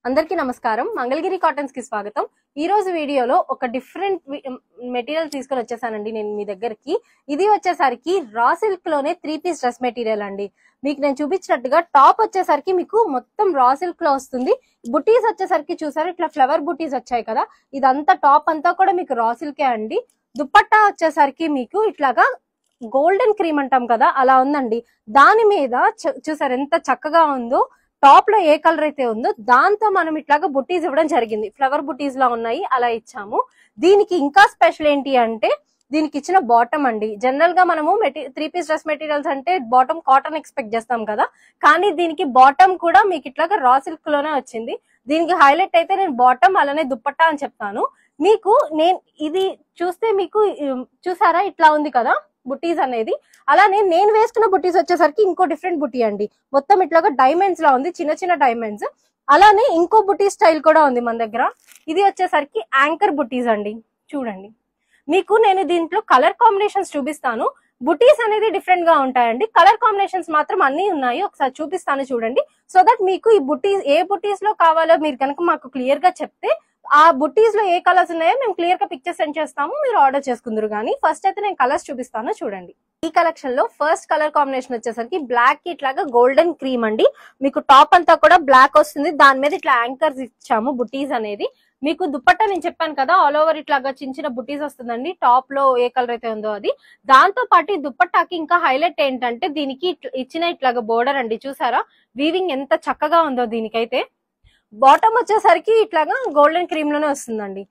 అందరికీ నమస్కారం. మంగళగిరి కాటన్స్ కి స్వాగతం. ఈ రోజు వీడియోలో ఒక డిఫరెంట్ మెటీరియల్ తీసుకొని వచ్చేసానండి నేను మీ దగ్గరికి. ఇది వచ్చేసరికి రా సిల్క్ లోనే 3 పీస్ డ్రెస్ మెటీరియల్ అండి. మీకు నేను చూపించినట్టుగా టాప్ వచ్చేసరికి మీకు మొత్తం రా సిల్క్ లో వస్తుంది. బుటీస్ వచ్చేసరికి చూసారు ఇట్లా ఫ్లవర్ బుటీస్ వచ్చాయి కదా, ఇదంతా టాప్ అంతా కూడా మీకు రా సిల్కే అండి. దుపట్టా వచ్చేసరికి మీకు ఇట్లాగా గోల్డెన్ క్రీమ్ అంటాం కదా, అలా ఉందండి. దాని మీద చూసారు ఎంత చక్కగా ఉందో. టాప్ లో ఏ కలర్ అయితే ఉందో దాంతో మనం ఇట్లాగా బుటీస్ ఇవ్వడం జరిగింది. ఫ్లవర్ బుటీస్ లా ఉన్నాయి, అలా ఇచ్చాము. దీనికి ఇంకా స్పెషల్ ఏంటి అంటే దీనికి ఇచ్చిన బాటమ్ అండి. జనరల్ గా మనము 3 పీస్ డ్రెస్ మెటీరియల్స్ అంటే బాటమ్ కాటన్ ఎక్స్పెక్ట్ చేస్తాం కదా, కానీ దీనికి బాటమ్ కూడా మీకు ఇట్లాగా రా సిల్క్ లోనే వచ్చింది. దీనికి హైలైట్ అయితే నేను బాటమ్ అలానే దుప్పట్టా అని చెప్తాను మీకు. ఇది చూస్తే మీకు చూసారా ఇట్లా ఉంది కదా బుటీస్ అనేది. అలానే నేను వేసుకున్న బుటీస్ వచ్చేసరికి ఇంకో డిఫరెంట్ బుటీ అండి. మొత్తం ఇట్లాగా డైమండ్స్ లా ఉంది, చిన్న చిన్న డైమండ్స్. అలానే ఇంకో బుటీ స్టైల్ కూడా ఉంది మన దగ్గర. ఇది వచ్చేసరికి యాంకర్ బుటీస్ అండి. చూడండి, మీకు నేను దీంట్లో కలర్ కాంబినేషన్స్ చూపిస్తాను. బుటీస్ అనేది డిఫరెంట్ గా ఉంటాయండి, కలర్ కాంబినేషన్స్ మాత్రం అన్ని ఉన్నాయి. ఒకసారి చూపిస్తాను చూడండి. సో దట్ మీకు ఈ బుటీస్ ఏ బుటీస్ లో కావాలో మీరు కనుక మాకు క్లియర్ గా చెప్తే ఆ బుటీస్ లో ఏ కలర్స్ ఉన్నాయో మేము క్లియర్ గా పిక్చర్ సెండ్ చేస్తాము, మీరు ఆర్డర్ చేసుకుందరు. కానీ ఫస్ట్ అయితే నేను కలర్స్ చూపిస్తాను చూడండి. ఈ కలెక్షన్ లో ఫస్ట్ కలర్ కాంబినేషన్ వచ్చేసరికి బ్లాక్ కి ఇట్లాగా గోల్డెన్ క్రీమ్ అండి. మీకు టాప్ అంతా కూడా బ్లాక్ వస్తుంది, దాని మీద ఇట్లా యాంకర్స్ ఇచ్చాము బుటీస్ అనేది. మీకు దుపట్టా నేను చెప్పాను కదా, ఆల్ ఓవర్ ఇట్లాగా చిన్న చిన్న బుటీస్ వస్తుందండి. టాప్ లో ఏ కలర్ అయితే ఉందో అది. దాంతో పాటు ఈ దుపట్టాకి ఇంకా హైలైట్ ఏంటంటే దీనికి ఇచ్చిన ఇట్లాగా బోర్డర్ అండి. చూసారా వీవింగ్ ఎంత చక్కగా ఉందో దీనికైతే. బాటమ్ వచ్చేసరికి ఇట్లాగా గోల్డెన్ క్రీమ్ లోనే వస్తుందండి.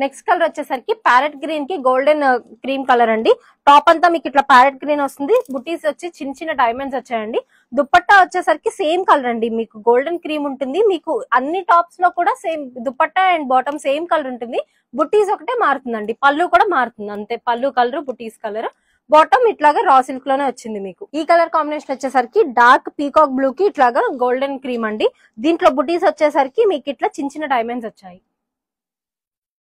నెక్స్ట్ కలర్ వచ్చేసరికి ప్యారెట్ గ్రీన్ కి గోల్డెన్ క్రీమ్ కలర్ అండి. టాప్ అంతా మీకు ఇట్లా ప్యారెట్ గ్రీన్ వస్తుంది, బుటీస్ వచ్చి చిన్న చిన్న డైమండ్స్ వచ్చాయండి. దుపట్టా వచ్చేసరికి సేమ్ కలర్ అండి, మీకు గోల్డెన్ క్రీమ్ ఉంటుంది. మీకు అన్ని టాప్స్ లో కూడా same dupatta and bottom same colour ఉంటుంది. బుటీస్ ఒకటే మారుతుందండి, పళ్ళు కూడా మారుతుంది అంతే. పళ్ళు కలర్, బుటీస్ కలర్. బాటమ్ ఇట్లాగా రా సిల్క్ లోనే వచ్చింది మీకు. ఈ కలర్ కాంబినేషన్ వచ్చేసరికి డార్క్ పీకాక్ బ్లూ కి ఇట్లాగా గోల్డెన్ క్రీమ్ అండి. దీంట్లో బుటీస్ వచ్చేసరికి మీకు ఇట్లా చిన్న చిన్న డైమండ్స్ వచ్చాయి.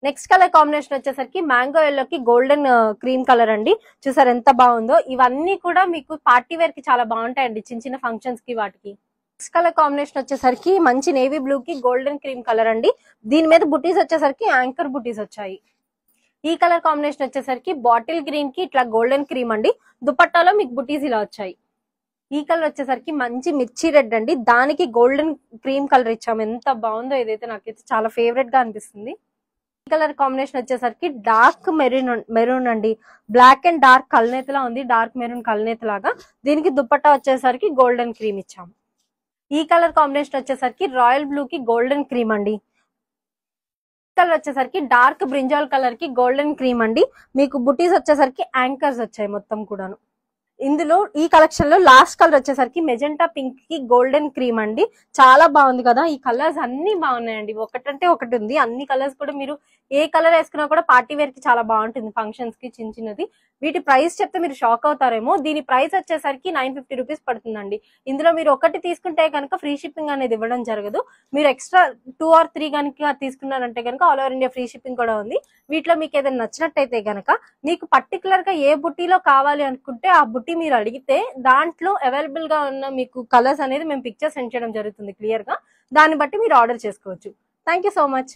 నెక్స్ట్ కలర్ కాంబినేషన్ వచ్చేసరికి మ్యాంగో ఎల్లో కి గోల్డెన్ క్రీమ్ కలర్ అండి. చూసారు ఎంత బాగుందో. ఇవన్నీ కూడా మీకు పార్టీ వేర్ కి చాలా బాగుంటాయండి, చిన్న చిన్న ఫంక్షన్స్ కి వాటికి. నెక్స్ట్ కలర్ కాంబినేషన్ వచ్చేసరికి మంచి నేవీ బ్లూ కి గోల్డెన్ క్రీమ్ కలర్ అండి. దీని మీద బుటీస్ వచ్చేసరికి యాంకర్ బుటీస్ వచ్చాయి. ఈ కలర్ కాంబినేషన్ వచ్చేసరికి బాటిల్ గ్రీన్ కి ఇట్లా గోల్డెన్ క్రీమ్ అండి. దుపట్టాలో మీకు బుటీస్ ఇలా వచ్చాయి. ఈ కలర్ వచ్చేసరికి మంచి మిర్చి రెడ్ అండి, దానికి గోల్డెన్ క్రీమ్ కలర్ ఇచ్చాము. ఎంత బాగుందో ఇదైతే, నాకైతే చాలా ఫేవరెట్ గా అనిపిస్తుంది. ఈ కలర్ కాంబినేషన్ వచ్చేసరికి డార్క్ మెరూన్ అండి. బ్లాక్ అండ్ డార్క్ కల్నేతలా ఉంది, డార్క్ మెరూన్ కల్నేత లాగా. దీనికి దుపట్టా వచ్చేసరికి గోల్డెన్ క్రీమ్ ఇచ్చాము. ఈ కలర్ కాంబినేషన్ వచ్చేసరికి రాయల్ బ్లూ కి గోల్డెన్ క్రీమ్ అండి. కలర్ వచ్చేసరికి డార్క్ బ్రింజాల్ కలర్ కి గోల్డెన్ క్రీమ్ అండి. మీకు బుటీస్ వచ్చేసరికి యాంకర్స్ వచ్చాయి మొత్తం కూడాను. ఇందులో ఈ కలెక్షన్ లో లాస్ట్ కలర్ వచ్చేసరికి మెజెంటా పింక్ కి గోల్డెన్ క్రీమ్ అండి. చాలా బాగుంది కదా, ఈ కలర్స్ అన్ని బాగున్నాయండి. ఒకటంటే ఒకటి ఉంది, అన్ని కలర్స్ కూడా మీరు ఏ కలర్ వేసుకున్నా కూడా పార్టీ వేర్ కి చాలా బాగుంటుంది, ఫంక్షన్స్ కి చిన్న చిన్నది. వీటి ప్రైస్ చెప్తే మీరు షాక్ అవుతారేమో. దీని ప్రైస్ వచ్చేసరికి 950 రూపీస్ పడుతుందండి. ఇందులో మీరు ఒకటి తీసుకుంటే కనుక ఫ్రీ షిప్పింగ్ అనేది ఇవ్వడం జరగదు. మీరు ఎక్స్ట్రా 2 or 3 కనుక తీసుకున్నారంటే కనుక all over India free shipping కూడా ఉంది. వీటిలో మీకు ఏదైనా నచ్చినట్టయితే కనుక మీకు పర్టికులర్ గా ఏ బుట్టీలో కావాలి అనుకుంటే ఆ బుట్టి మీరు అడిగితే దాంట్లో అవైలబుల్ గా ఉన్న మీకు కలర్స్ అనేది మేము పిక్చర్ సెండ్ చేయడం జరుగుతుంది క్లియర్ గా. దాన్ని బట్టి మీరు ఆర్డర్ చేసుకోవచ్చు. Thank you so much.